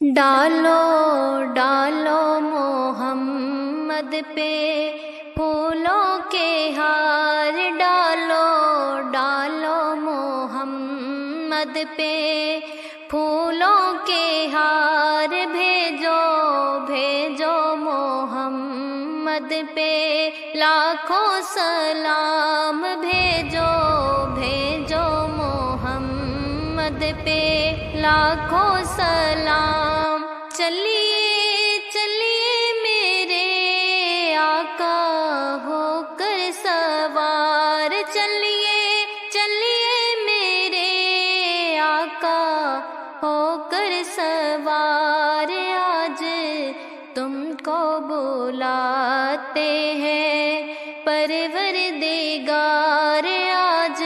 ڈالو ڈالو محمد پہ پھولوں کے ہار، ڈالو ڈالو محمد پہ پھولوں کے ہار، بھیجو بھیجو محمد پہ لاکھوں سلام، بھیجو بھیجو محمد پہ لاکھوں سلام۔ چلیے چلیے میرے آقا ہو کر سوار، چلیے چلیے میرے آقا ہو کر سوار، آج تم کو بلاتے ہیں پروردگار، آج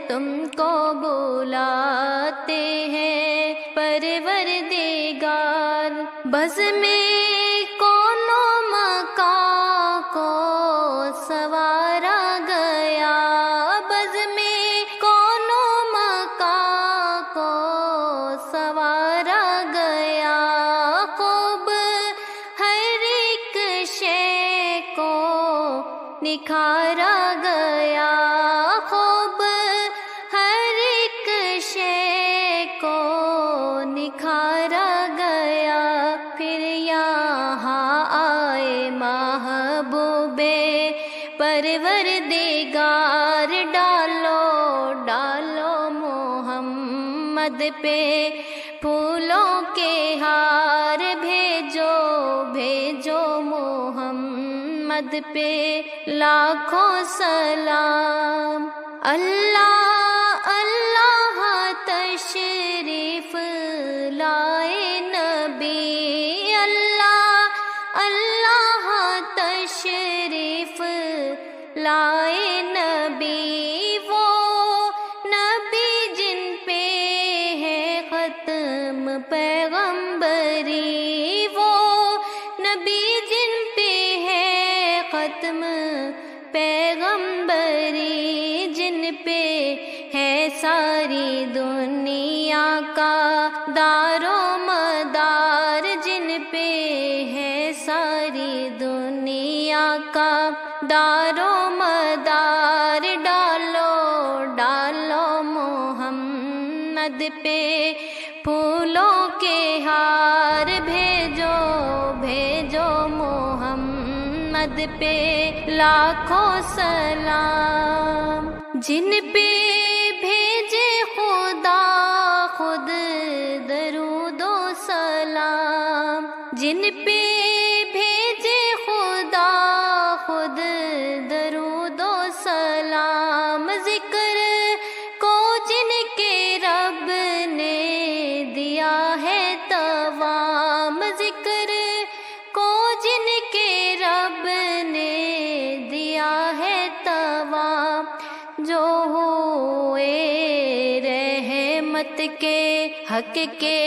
تم کو بلاتے ہیں پروردگار۔ بزم کون و مکان کو سنوارا گیا، بزم کون و مکان کو سنوارا گیا، خوب ہر ایک شے کو نکھارا گیا، خوب ہر ایک شے کو نکھارا گیا۔ پھر یہاں آئے محبوب پروردگار، ڈالو ڈالو محمد پہ پھولوں کے ہار، بھیجو بھیجو محمد پہ لاکھوں سلام۔ اللہ اللہ تشریف لائے نبی، اللہ اللہ تشریف لائے نبی، وہ نبی جن پہ ہے ختم پیغمبری، وہ نبی جن پہ ہے ختم پیغمبری، جن پہ ہے ساری دنیا کا دار و مدار، جن پہ ہے ساری دنیا کا دار و مدار، ڈالو ڈالو محمد پہ پھولوں کے ہار، بھیجو بھیجو محمد پہ لاکھوں سلام۔ جن پہ بھیجے خدا خود درود و سلام، جن پہ بھیجے خدا خود درود و سلام، ذکر کو جن کے رب نے دیا ہے توام، ذکر کو جن کے رب نے دیا ہے توام، جو ہوئے رحمت کے حق کے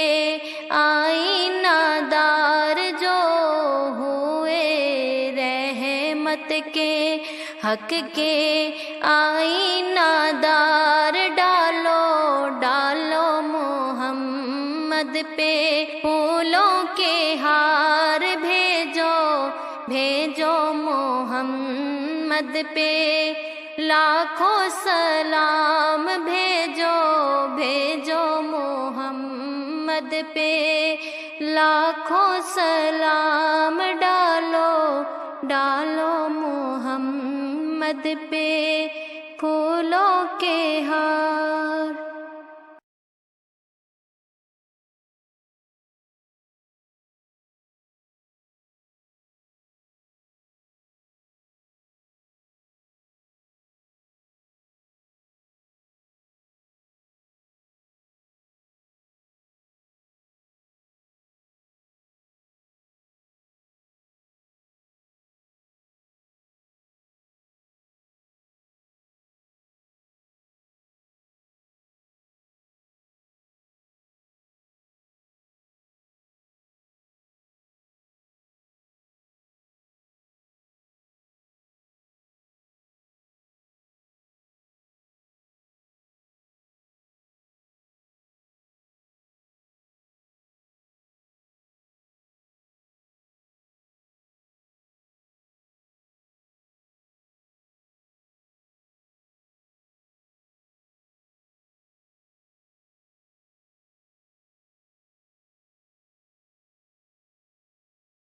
آئینہ دار، جو ہوئے رحمت کے حق کے آئینہ دار، ڈالو ڈالو محمد پہ پھولوں کے ہار، بھیجو بھیجو محمد پہ لاکھوں سلام، بھیجو بھیجو محمد پہ لاکھوں سلام، ڈالو ڈالو محمد پہ پھولوں کے ہار۔